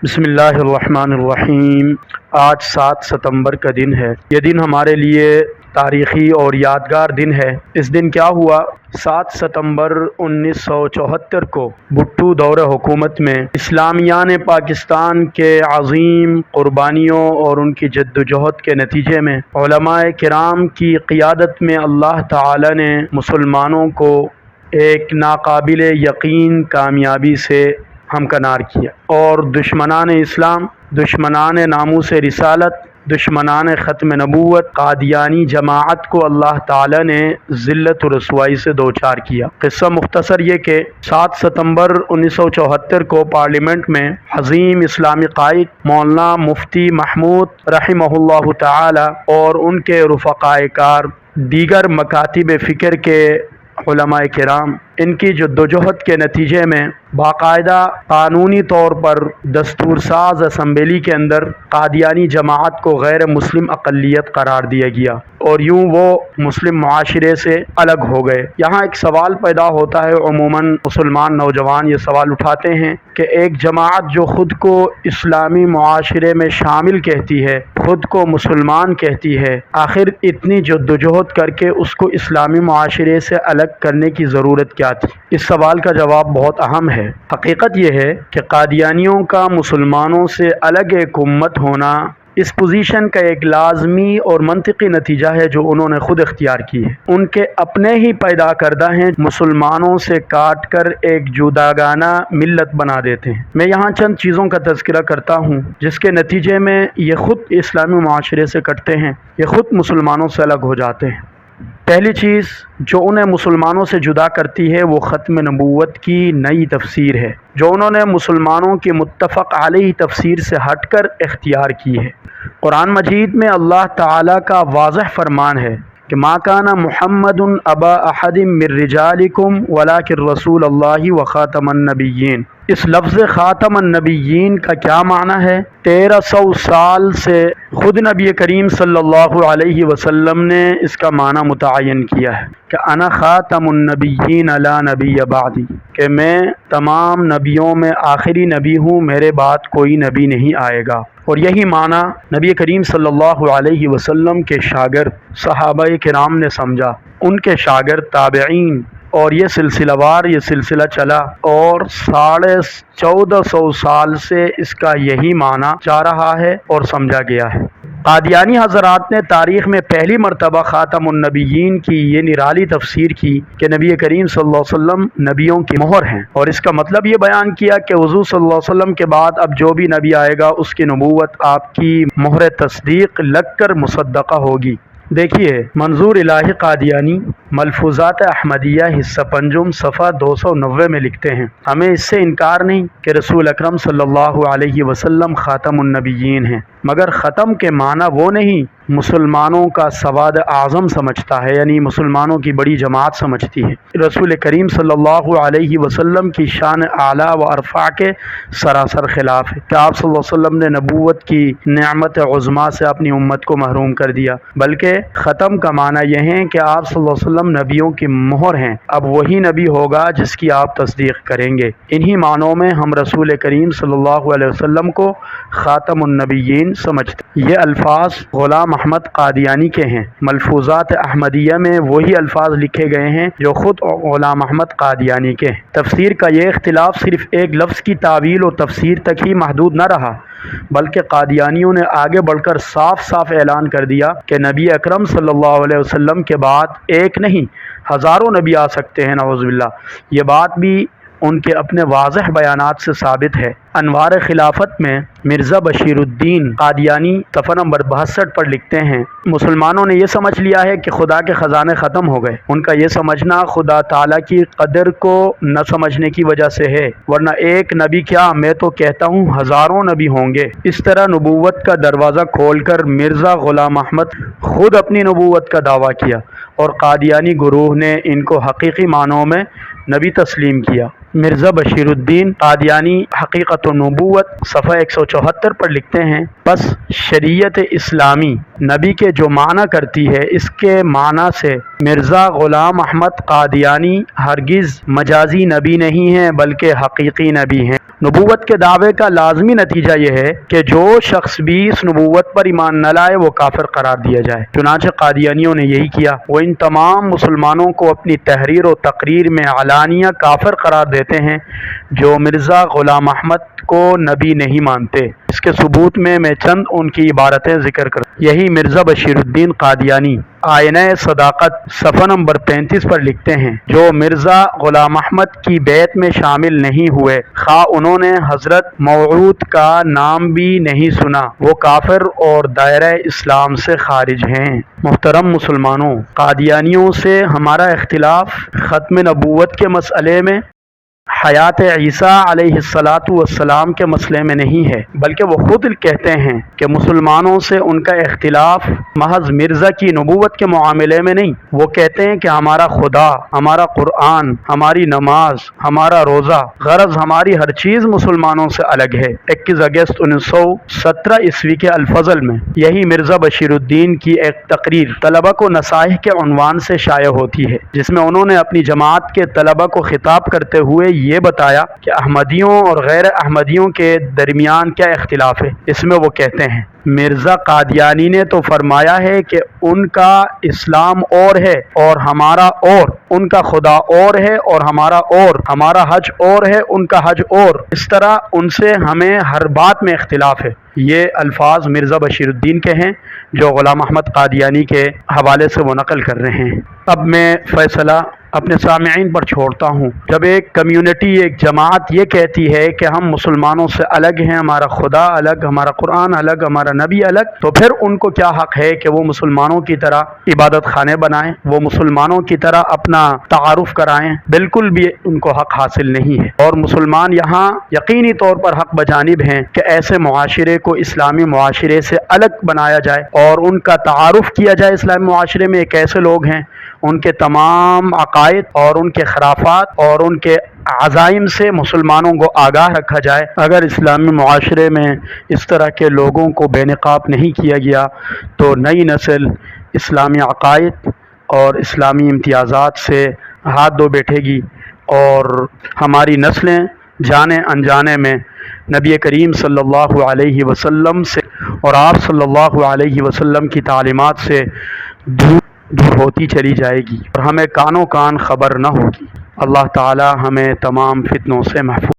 بسم اللہ الرحمن الرحیم۔ آج 7 ستمبر کا دن ہے۔ یہ دن ہمارے لیے تاریخی اور یادگار دن ہے۔ اس دن کیا ہوا؟ 7 ستمبر 1974 کو بھٹو دور حکومت میں اسلامیان پاکستان کے عظیم قربانیوں اور ان کی جدوجہد کے نتیجے میں علماء کرام کی قیادت میں اللہ تعالی نے مسلمانوں کو ایک ناقابل یقین کامیابی سے ہمکنار کیا، اور دشمنان اسلام، دشمنان ناموس رسالت، دشمنان ختم نبوت قادیانی جماعت کو اللہ تعالی نے ذلت و رسوائی سے دوچار کیا۔ قصہ مختصر یہ کہ 7 ستمبر 1974 کو پارلیمنٹ میں عظیم اسلامی قائد مولانا مفتی محمود رحمہ اللہ تعالی اور ان کے رفقاء کار، دیگر مکاتب فکر کے علماء کرام، ان کی جدوجہد کے نتیجے میں باقاعدہ قانونی طور پر دستور ساز اسمبلی کے اندر قادیانی جماعت کو غیر مسلم اقلیت قرار دیا گیا، اور یوں وہ مسلم معاشرے سے الگ ہو گئے۔ یہاں ایک سوال پیدا ہوتا ہے، عموماً مسلمان نوجوان یہ سوال اٹھاتے ہیں کہ ایک جماعت جو خود کو اسلامی معاشرے میں شامل کہتی ہے، خود کو مسلمان کہتی ہے، آخر اتنی جدوجہد کر کے اس کو اسلامی معاشرے سے الگ کرنے کی ضرورت کیا تھی؟ اس سوال کا جواب بہت اہم ہے۔ حقیقت یہ ہے کہ قادیانیوں کا مسلمانوں سے الگ ایک امت ہونا اس پوزیشن کا ایک لازمی اور منطقی نتیجہ ہے جو انہوں نے خود اختیار کی ہے۔ ان کے اپنے ہی پیدا کردہ ہیں، مسلمانوں سے کاٹ کر ایک جداگانہ ملت بنا دیتے ہیں۔ میں یہاں چند چیزوں کا تذکرہ کرتا ہوں جس کے نتیجے میں یہ خود اسلامی معاشرے سے کٹتے ہیں، یہ خود مسلمانوں سے الگ ہو جاتے ہیں۔ پہلی چیز جو انہیں مسلمانوں سے جدا کرتی ہے وہ ختم نبوت کی نئی تفسیر ہے، جو انہوں نے مسلمانوں کی متفق علیہ تفسیر سے ہٹ کر اختیار کی ہے۔ قرآن مجید میں اللہ تعالیٰ کا واضح فرمان ہے کہ ما کان محمد ابا احد من رجالکم ولکن رسول اللہ وخاتم النبیین۔ اس لفظ خاتم النبیین کا کیا معنی ہے؟ 1300 سال سے خود نبی کریم صلی اللہ علیہ وسلم نے اس کا معنی متعین کیا ہے کہ انا خاتم النبیین لا نبی بعدی، کہ میں تمام نبیوں میں آخری نبی ہوں، میرے بعد کوئی نبی نہیں آئے گا۔ اور یہی معنی نبی کریم صلی اللہ علیہ وسلم کے شاگرد صحابہ کرام نے سمجھا، ان کے شاگرد تابعین، اور یہ سلسلہ وار یہ سلسلہ چلا، اور 1450 سال سے اس کا یہی معنی جا رہا ہے اور سمجھا گیا ہے۔ قادیانی حضرات نے تاریخ میں پہلی مرتبہ خاتم النبیین کی یہ نرالی تفسیر کی کہ نبی کریم صلی اللہ علیہ وسلم نبیوں کی مہر ہیں، اور اس کا مطلب یہ بیان کیا کہ حضور صلی اللہ علیہ وسلم کے بعد اب جو بھی نبی آئے گا اس کی نبوت آپ کی مہر تصدیق لگ کر مصدقہ ہوگی۔ دیکھیے، منظور الہی قادیانی ملفوظات احمدیہ حصہ پنجم صفحہ 290 میں لکھتے ہیں، ہمیں اس سے انکار نہیں کہ رسول اکرم صلی اللہ علیہ وسلم خاتم النبیین ہیں، مگر ختم کے معنی وہ نہیں مسلمانوں کا سواد اعظم سمجھتا ہے، یعنی مسلمانوں کی بڑی جماعت سمجھتی ہے۔ رسول کریم صلی اللہ علیہ وسلم کی شان اعلیٰ و ارفع کے سراسر خلاف ہے کہ آپ صلی اللہ علیہ وسلم نے نبوت کی نعمت عظمیٰ سے اپنی امت کو محروم کر دیا، بلکہ ختم کا معنی یہ ہے کہ آپ صلی اللہ علیہ وسلم نبیوں کی مہر ہیں، اب وہی نبی ہوگا جس کی آپ تصدیق کریں گے۔ انہی معنوں میں ہم رسول کریم صلی اللہ علیہ وسلم کو خاتم النبیین سمجھتے ہیں۔ یہ الفاظ غلام احمد قادیانی کے ہیں، ملفوظات احمدیہ میں وہی الفاظ لکھے گئے ہیں جو خود غلام احمد قادیانی کے ہیں۔ تفسیر کا یہ اختلاف صرف ایک لفظ کی تعویل اور تفسیر تک ہی محدود نہ رہا، بلکہ قادیانیوں نے آگے بڑھ کر صاف صاف اعلان کر دیا کہ نبی اکرم صلی اللہ علیہ وسلم کے بعد ایک نہیں ہزاروں نبی آ سکتے ہیں، نعوذ باللہ۔ یہ بات بھی ان کے اپنے واضح بیانات سے ثابت ہے۔ انوار خلافت میں مرزا بشیر الدین قادیانی صفحہ نمبر 62 پر لکھتے ہیں، مسلمانوں نے یہ سمجھ لیا ہے کہ خدا کے خزانے ختم ہو گئے۔ ان کا یہ سمجھنا خدا تعالیٰ کی قدر کو نہ سمجھنے کی وجہ سے ہے، ورنہ ایک نبی کیا، میں تو کہتا ہوں ہزاروں نبی ہوں گے۔ اس طرح نبوت کا دروازہ کھول کر مرزا غلام احمد خود اپنی نبوت کا دعویٰ کیا، اور قادیانی گروہ نے ان کو حقیقی معنوں میں نبی تسلیم کیا۔ مرزا بشیر الدین قادیانی حقیقت النبوت صفحہ 174 پر لکھتے ہیں، بس شریعت اسلامی نبی کے جو معنی کرتی ہے، اس کے معنی سے مرزا غلام احمد قادیانی ہرگز مجازی نبی نہیں ہیں بلکہ حقیقی نبی ہیں۔ نبوت کے دعوے کا لازمی نتیجہ یہ ہے کہ جو شخص بھی اس نبوت پر ایمان نہ لائے وہ کافر قرار دیا جائے۔ چنانچہ قادیانیوں نے یہی کیا، وہ ان تمام مسلمانوں کو اپنی تحریر و تقریر میں علانیہ کافر قرار دیتے ہیں جو مرزا غلام احمد کو نبی نہیں مانتے۔ اس کے ثبوت میں چند ان کی عبارتیں ذکر کروں۔ یہی مرزا بشیر الدین قادیانی آئینہ صداقت صفحہ نمبر 35 پر لکھتے ہیں، جو مرزا غلام احمد کی بیعت میں شامل نہیں ہوئے، خواہ انہوں نے حضرت موعود کا نام بھی نہیں سنا، وہ کافر اور دائرہ اسلام سے خارج ہیں۔ محترم مسلمانوں، قادیانیوں سے ہمارا اختلاف ختم نبوت کے مسئلے میں، حیات عیسیٰ علیہ السلام کے مسئلے میں نہیں ہے، بلکہ وہ خود کہتے ہیں کہ مسلمانوں سے ان کا اختلاف محض مرزا کی نبوت کے معاملے میں نہیں۔ وہ کہتے ہیں کہ ہمارا خدا، ہمارا قرآن، ہماری نماز، ہمارا روزہ، غرض ہماری ہر چیز مسلمانوں سے الگ ہے۔ 21 اگست 1917 عیسوی کے الفضل میں یہی مرزا بشیر الدین کی ایک تقریر طلبہ کو نصائح کے عنوان سے شائع ہوتی ہے، جس میں انہوں نے اپنی جماعت کے طلبہ کو خطاب کرتے ہوئے یہ بتایا کہ احمدیوں اور غیر احمدیوں کے درمیان کیا اختلاف ہے۔ اس میں وہ کہتے ہیں، مرزا قادیانی نے تو فرمایا ہے کہ ان کا اسلام اور ہے اور ہمارا اور، ان کا خدا اور ہے اور ہمارا اور، ہمارا حج اور ہے ان کا حج اور، اس طرح ان سے ہمیں ہر بات میں اختلاف ہے۔ یہ الفاظ مرزا بشیر الدین کے ہیں جو غلام احمد قادیانی کے حوالے سے وہ نقل کر رہے ہیں۔ اب میں فیصلہ اپنے سامعین پر چھوڑتا ہوں۔ جب ایک کمیونٹی، ایک جماعت یہ کہتی ہے کہ ہم مسلمانوں سے الگ ہیں، ہمارا خدا الگ، ہمارا قرآن الگ، ہمارا نبی الگ، تو پھر ان کو کیا حق ہے کہ وہ مسلمانوں کی طرح عبادت خانے بنائیں، وہ مسلمانوں کی طرح اپنا تعارف کرائیں؟ بالکل بھی ان کو حق حاصل نہیں ہے۔ اور مسلمان یہاں یقینی طور پر حق بجانب ہیں کہ ایسے معاشرے کو اسلامی معاشرے سے الگ بنایا جائے اور ان کا تعارف کیا جائے اسلامی معاشرے میں۔ ایک ایسے لوگ ہیں، ان کے تمام عقائد اور ان کے خرافات اور ان کے عزائم سے مسلمانوں کو آگاہ رکھا جائے۔ اگر اسلامی معاشرے میں اس طرح کے لوگوں کو بے نقاب نہیں کیا گیا تو نئی نسل اسلامی عقائد اور اسلامی امتیازات سے ہاتھ دھو بیٹھے گی، اور ہماری نسلیں جانے انجانے میں نبی کریم صلی اللہ علیہ وسلم سے اور آپ صلی اللہ علیہ وسلم کی تعلیمات سے دور ہوتی چلی جائے گی، اور ہمیں کانوں کان خبر نہ ہوگی۔ اللہ تعالی ہمیں تمام فتنوں سے محفوظ